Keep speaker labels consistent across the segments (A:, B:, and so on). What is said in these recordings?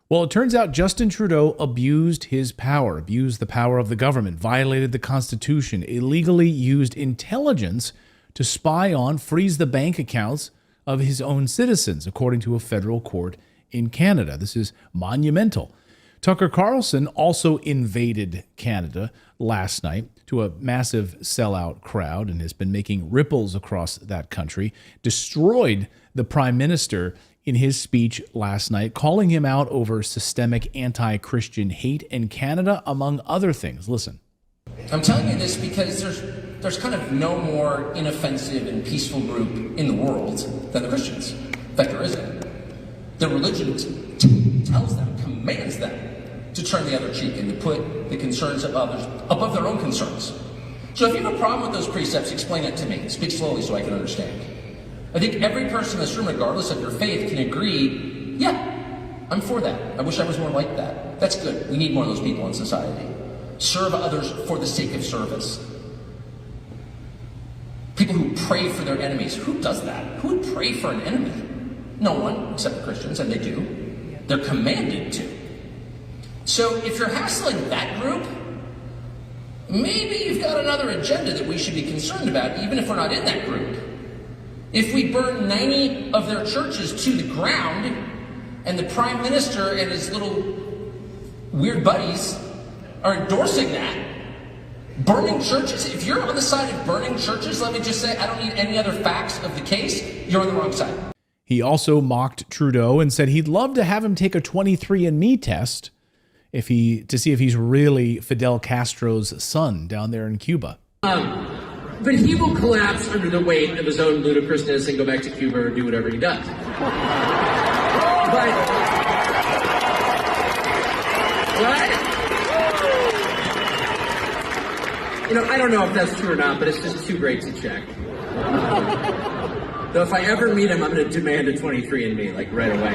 A: Well, it turns out Justin Trudeau abused his power, abused the power of the government, violated the Constitution, illegally used intelligence to spy on, freeze the bank accounts of his own citizens, according to a federal court in Canada. This is monumental. Tucker Carlson also invaded Canada last night to a massive sellout crowd and has been making ripples across that country, destroyed the prime minister in his speech last night, calling him out over systemic anti-Christian hate in Canada, among other things. Listen.
B: I'm telling you this because there's kind of no more inoffensive and peaceful group in the world than the Christians. In fact, there isn't. Their religion tells them, commands them to turn the other cheek and to put the concerns of others above their own concerns. So if you have a problem with those precepts, explain it to me. Speak slowly so I can understand. I think every person in this room, regardless of your faith, can agree, yeah, I'm for that. I wish I was more like that. That's good. We need more of those people in society. Serve others for the sake of service. People who pray for their enemies. Who does that? Who would pray for an enemy? No one, except the Christians, and they do. They're commanded to. So if you're hassling that group, maybe you've got another agenda that we should be concerned about, even if we're not in that group. If we burn 90 of their churches to the ground, and the Prime Minister and his little weird buddies are endorsing that, burning churches, if you're on the side of burning churches, let me just say, I don't need any other facts of the case, you're on the wrong side.
A: He also mocked Trudeau and said he'd love to have him take a 23andMe test to see if he's really Fidel Castro's son down there in Cuba.
C: But he will collapse under the weight of his own ludicrousness and go back to Cuba or do whatever he does. But, what? You know, I don't know if that's true or not, but it's just too great to check. Though if I ever meet him, I'm going to demand a 23andMe, like right away.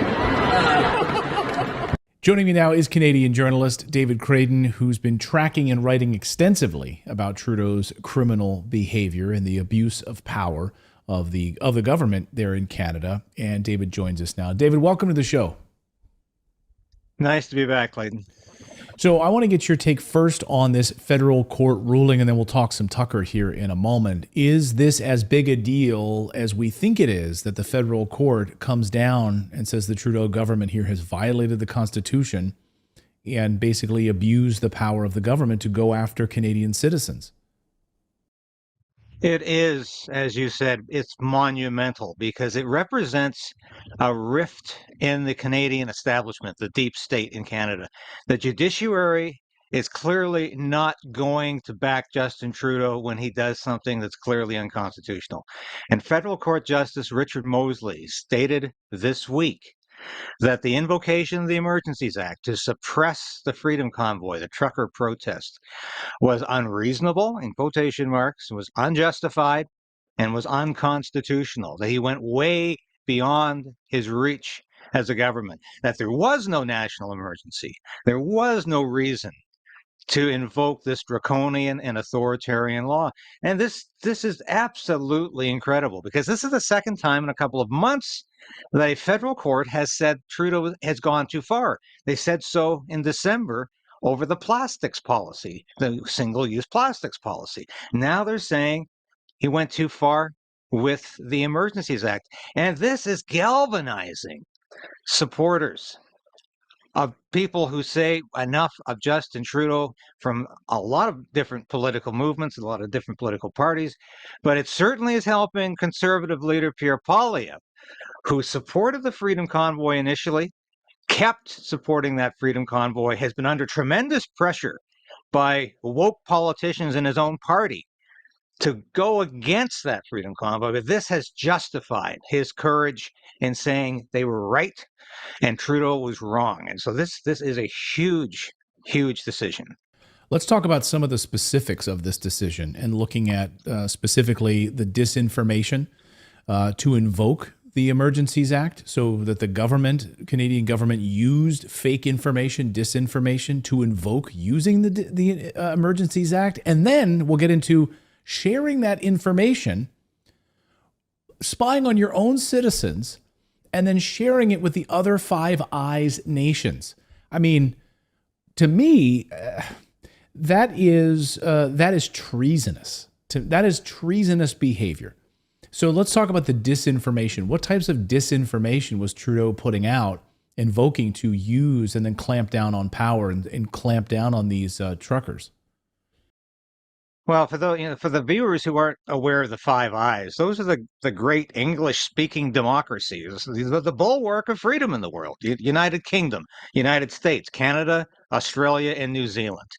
A: Joining me now is Canadian journalist David Creighton, who's been tracking and writing extensively about Trudeau's criminal behavior and the abuse of power of the government there in Canada. And David joins us now. David, welcome to the show.
D: Nice to be back, Clayton.
A: So I want to get your take first on this federal court ruling, and then we'll talk some Tucker here in a moment. Is this as big a deal as we think it is, that the federal court comes down and says the Trudeau government here has violated the Constitution and basically abused the power of the government to go after Canadian citizens?
D: It is, as you said, it's monumental because it represents a rift in the Canadian establishment, the deep state in Canada. The judiciary is clearly not going to back Justin Trudeau when he does something that's clearly unconstitutional. And Federal Court Justice Richard Mosley stated this week that the invocation of the Emergencies Act to suppress the Freedom Convoy, the trucker protest, was unreasonable, in quotation marks, was unjustified, and was unconstitutional, that he went way beyond his reach as a government, that there was no national emergency, there was no reason to invoke this draconian and authoritarian law. And this is absolutely incredible, because this is the second time in a couple of months that a federal court has said Trudeau has gone too far. They said so in December over the plastics policy, the single-use plastics policy. Now they're saying he went too far with the Emergencies Act. And this is galvanizing supporters of people who say enough of Justin Trudeau from a lot of different political movements, a lot of different political parties, but it certainly is helping Conservative leader Pierre Poilievre, who supported the Freedom Convoy initially, kept supporting that Freedom Convoy, has been under tremendous pressure by woke politicians in his own party to go against that Freedom Convoy, but this has justified his courage in saying they were right and Trudeau was wrong. And so this is a huge, huge decision.
A: Let's talk about some of the specifics of this decision and looking at specifically the disinformation to invoke the Emergencies Act, so that the government, Canadian government, used fake information, disinformation to invoke using the Emergencies Act. And then we'll get into sharing that information, spying on your own citizens, and then sharing it with the other Five Eyes nations. I mean, to me, that is treasonous. That is treasonous behavior. So let's talk about the disinformation. What types of disinformation was Trudeau putting out, invoking to use and then clamp down on power and clamp down on these truckers?
D: Well, for the viewers who aren't aware of the Five Eyes, those are the great English-speaking democracies. These are the bulwark of freedom in the world. United Kingdom, United States, Canada, Australia, and New Zealand.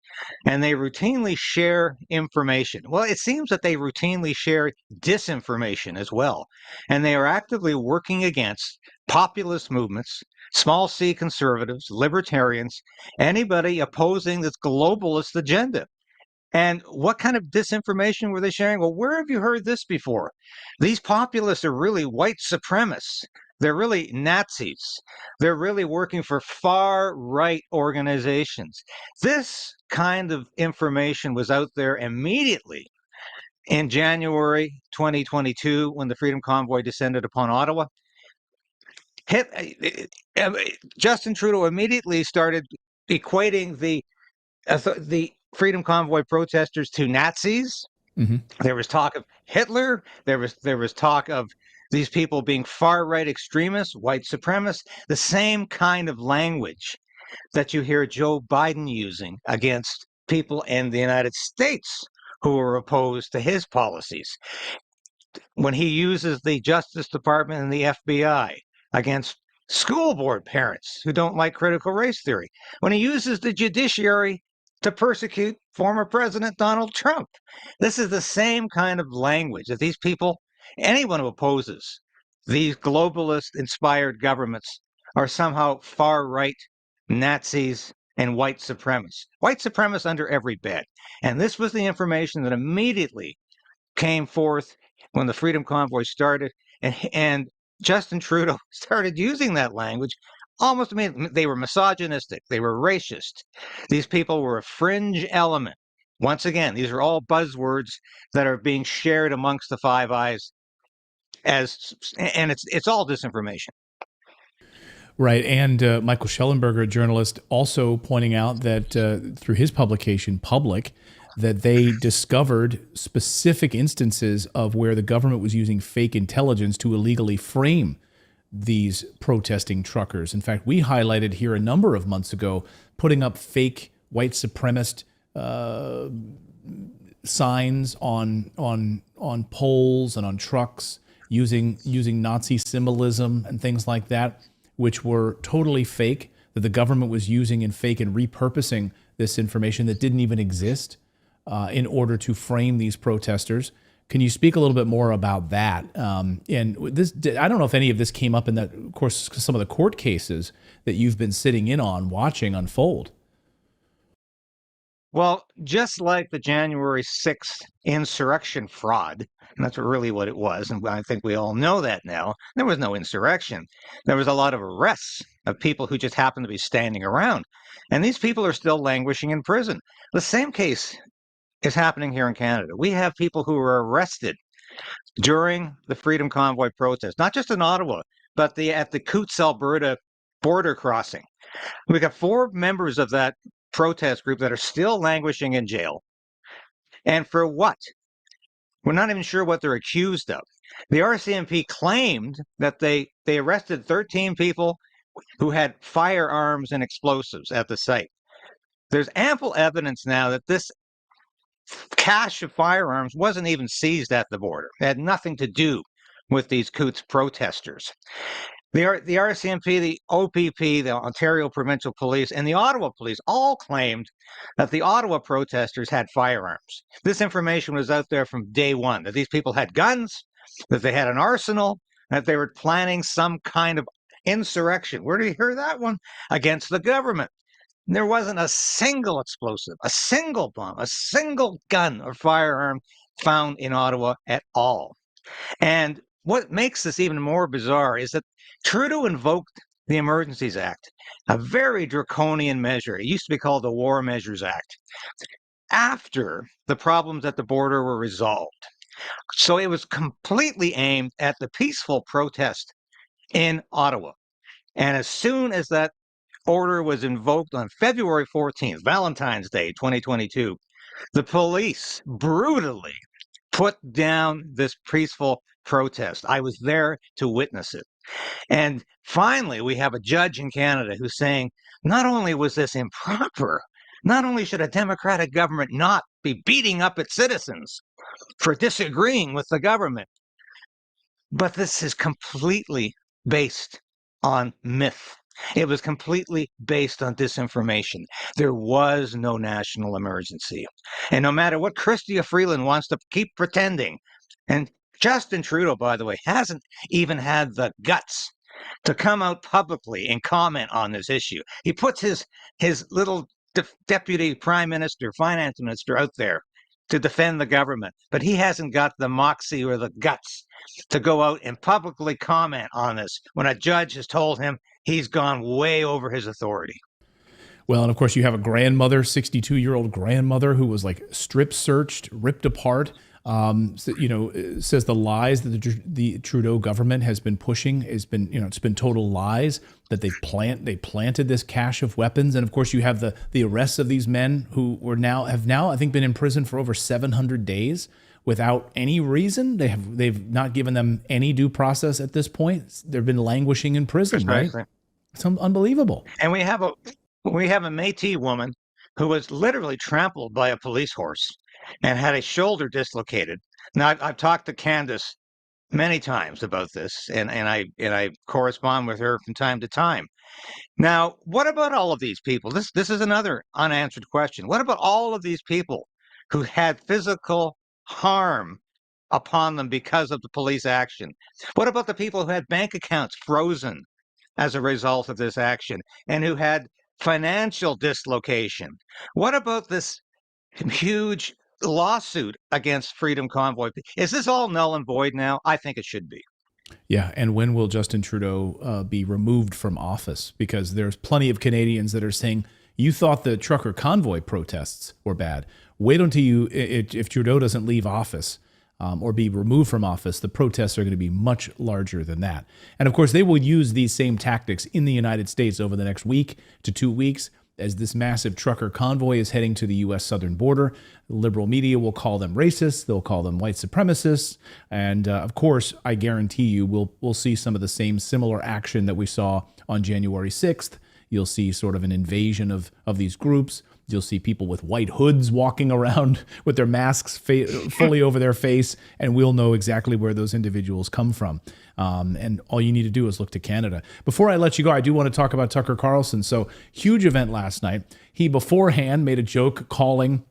D: And they routinely share information. Well, it seems that they routinely share disinformation as well. And they are actively working against populist movements, small c conservatives, libertarians, anybody opposing this globalist agenda. And what kind of disinformation were they sharing? Well, where have you heard this before? These populists are really white supremacists. They're really Nazis. They're really working for far right organizations. This kind of information was out there immediately in January 2022 when the Freedom Convoy descended upon Ottawa. Justin Trudeau immediately started equating the Freedom Convoy protesters to Nazis.
A: Mm-hmm.
D: There was talk of Hitler. There was talk of these people being far right extremists, white supremacists. The same kind of language that you hear Joe Biden using against people in the United States who are opposed to his policies. When he uses the Justice Department and the FBI against school board parents who don't like critical race theory, when he uses the judiciary to persecute former President Donald Trump. This is the same kind of language that these people, anyone who opposes these globalist inspired governments, are somehow far right Nazis and white supremacists. White supremacists under every bed. And this was the information that immediately came forth when the Freedom Convoy started, and Justin Trudeau started using that language almost immediately. They were misogynistic. They were racist. These people were a fringe element. Once again, these are all buzzwords that are being shared amongst the Five Eyes, and it's all disinformation.
A: Right. And Michael Schellenberger, a journalist, also pointing out that through his publication, Public, that they discovered specific instances of where the government was using fake intelligence to illegally frame these protesting truckers. In fact, we highlighted here a number of months ago, putting up fake white supremacist signs on poles and on trucks, using Nazi symbolism and things like that, which were totally fake, that the government was using and fake and repurposing this information that didn't even exist in order to frame these protesters. Can you speak a little bit more about that? And this, I don't know if any of this came up in that, of course, some of the court cases that you've been sitting in on, watching unfold.
D: Well, just like the January 6th insurrection fraud, and that's really what it was, and I think we all know that now, there was no insurrection. There was a lot of arrests of people who just happened to be standing around. And these people are still languishing in prison. The same case is happening here in Canada. We have people who were arrested during the Freedom Convoy protest, not just in Ottawa, but at the Coutts, Alberta border crossing. We got 4 members of that protest group that are still languishing in jail. And for what? We're not even sure what they're accused of. The RCMP claimed that they arrested 13 people who had firearms and explosives at the site. There's ample evidence now that this cache of firearms wasn't even seized at the border. It had nothing to do with these Coutts protesters. The RCMP, the OPP, the Ontario Provincial Police, and the Ottawa Police all claimed that the Ottawa protesters had firearms. This information was out there from day one, that these people had guns, that they had an arsenal, that they were planning some kind of insurrection. Where do you hear that one? Against the government. There wasn't a single explosive, a single bomb, a single gun or firearm found in Ottawa at all. And what makes this even more bizarre is that Trudeau invoked the Emergencies Act, a very draconian measure. It used to be called the War Measures Act, after the problems at the border were resolved. So it was completely aimed at the peaceful protest in Ottawa. And as soon as that order was invoked on February 14th, Valentine's Day, 2022. The police brutally put down this peaceful protest. I was there to witness it. And finally, we have a judge in Canada who's saying not only was this improper, not only should a democratic government not be beating up its citizens for disagreeing with the government, but this is completely based on myth. It was completely based on disinformation. There was no national emergency. And no matter what Chrystia Freeland wants to keep pretending, and Justin Trudeau, by the way, hasn't even had the guts to come out publicly and comment on this issue. He puts his little deputy prime minister, finance minister out there to defend the government, but he hasn't got the moxie or the guts to go out and publicly comment on this when a judge has told him he's gone way over his authority.
A: Well, and of course, you have a grandmother, 62-year-old grandmother, who was like strip searched, ripped apart. Says the lies that the Trudeau government has been pushing has been, it's been total lies, that they planted this cache of weapons. And of course, you have the arrests of these men who have now, I think, been in prison for over 700 days without any reason. They've not given them any due process at this point. They've been languishing in prison, right? It's unbelievable.
D: And we have a Métis woman who was literally trampled by a police horse and had a shoulder dislocated. Now, I've talked to Candace many times about this, and I correspond with her from time to time. Now, what about all of these people? This is another unanswered question. What about all of these people who had physical harm upon them because of the police action? What about the people who had bank accounts frozen as a result of this action and who had financial dislocation? What about this huge lawsuit against Freedom Convoy? Is this all null and void now? I think it should be.
A: Yeah, and when will Justin Trudeau be removed from office? Because there's plenty of Canadians that are saying, you thought the trucker convoy protests were bad. Wait until if Trudeau doesn't leave office or be removed from office, the protests are going to be much larger than that. And of course, they will use these same tactics in the United States over the next week to 2 weeks. As this massive trucker convoy is heading to the U.S. southern border, liberal media will call them racists. They'll call them white supremacists. And of course, I guarantee you we'll see some of the same similar action that we saw on January 6th. You'll see sort of an invasion of these groups. You'll see people with white hoods walking around with their masks fully over their face, and we'll know exactly where those individuals come from. And all you need to do is look to Canada. Before I let you go, I do want to talk about Tucker Carlson. So, huge event last night. He beforehand made a joke calling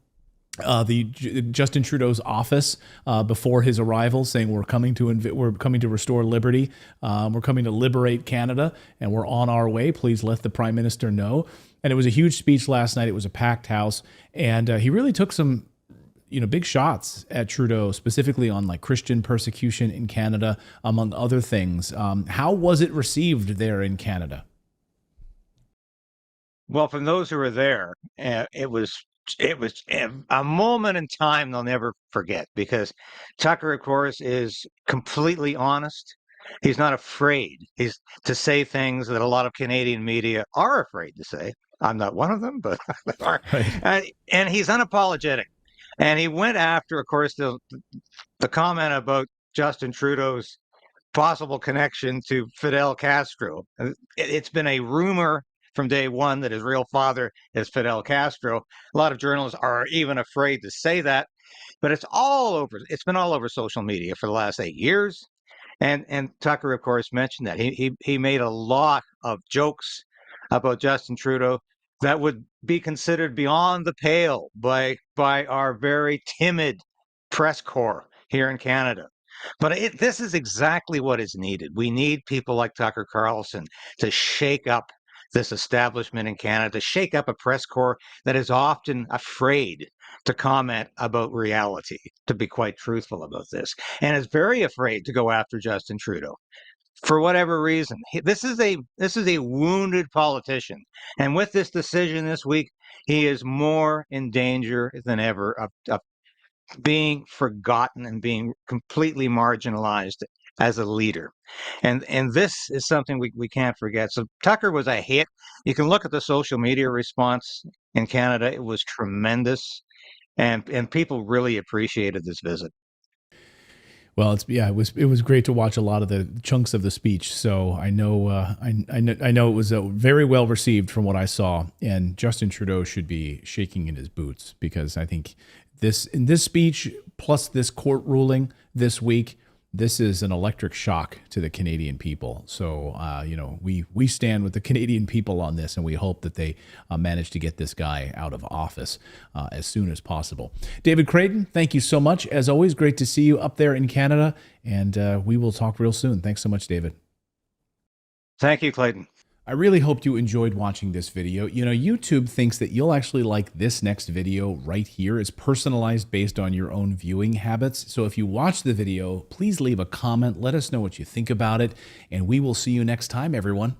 A: Justin Trudeau's office before his arrival, saying we're coming to restore liberty, we're coming to liberate Canada, and we're on our way. Please let the Prime Minister know. And it was a huge speech last night. It was a packed house, and he really took some big shots at Trudeau, specifically on like Christian persecution in Canada, among other things. How was it received there in Canada?
D: Well, from those who were there, it was a moment in time they'll never forget, because Tucker, of course, is completely honest. He's not afraid to say things that a lot of Canadian media are afraid to say. I'm not one of them, but they are. Right. And he's unapologetic. And he went after, of course, the comment about Justin Trudeau's possible connection to Fidel Castro. It's been a rumor from day one that his real father is Fidel Castro. A lot of journalists are even afraid to say that, but it's all over. It's been all over social media for the last 8 years. And Tucker, of course, mentioned that he made a lot of jokes about Justin Trudeau that would be considered beyond the pale by our very timid press corps here in Canada. But this is exactly what is needed. We need people like Tucker Carlson to shake up this establishment in Canada, to shake up a press corps that is often afraid to comment about reality, to be quite truthful about this, and is very afraid to go after Justin Trudeau. For whatever reason, this is a wounded politician, and with this decision this week, he is more in danger than ever of being forgotten and being completely marginalized as a leader. And this is something we can't forget. So Tucker was a hit. You can look at the social media response in Canada. It was tremendous. And people really appreciated this visit.
A: Well, it was great to watch a lot of the chunks of the speech. So I know I know it was very well received from what I saw, and Justin Trudeau should be shaking in his boots, because I think in this speech plus this court ruling this week, this is an electric shock to the Canadian people. So, we stand with the Canadian people on this, and we hope that they manage to get this guy out of office as soon as possible. David Creighton, thank you so much. As always, great to see you up there in Canada, and we will talk real soon. Thanks so much, David.
D: Thank you, Clayton.
A: I really hope you enjoyed watching this video. YouTube thinks that you'll actually like this next video right here. It's personalized based on your own viewing habits. So if you watch the video, please leave a comment. Let us know what you think about it, and we will see you next time, everyone.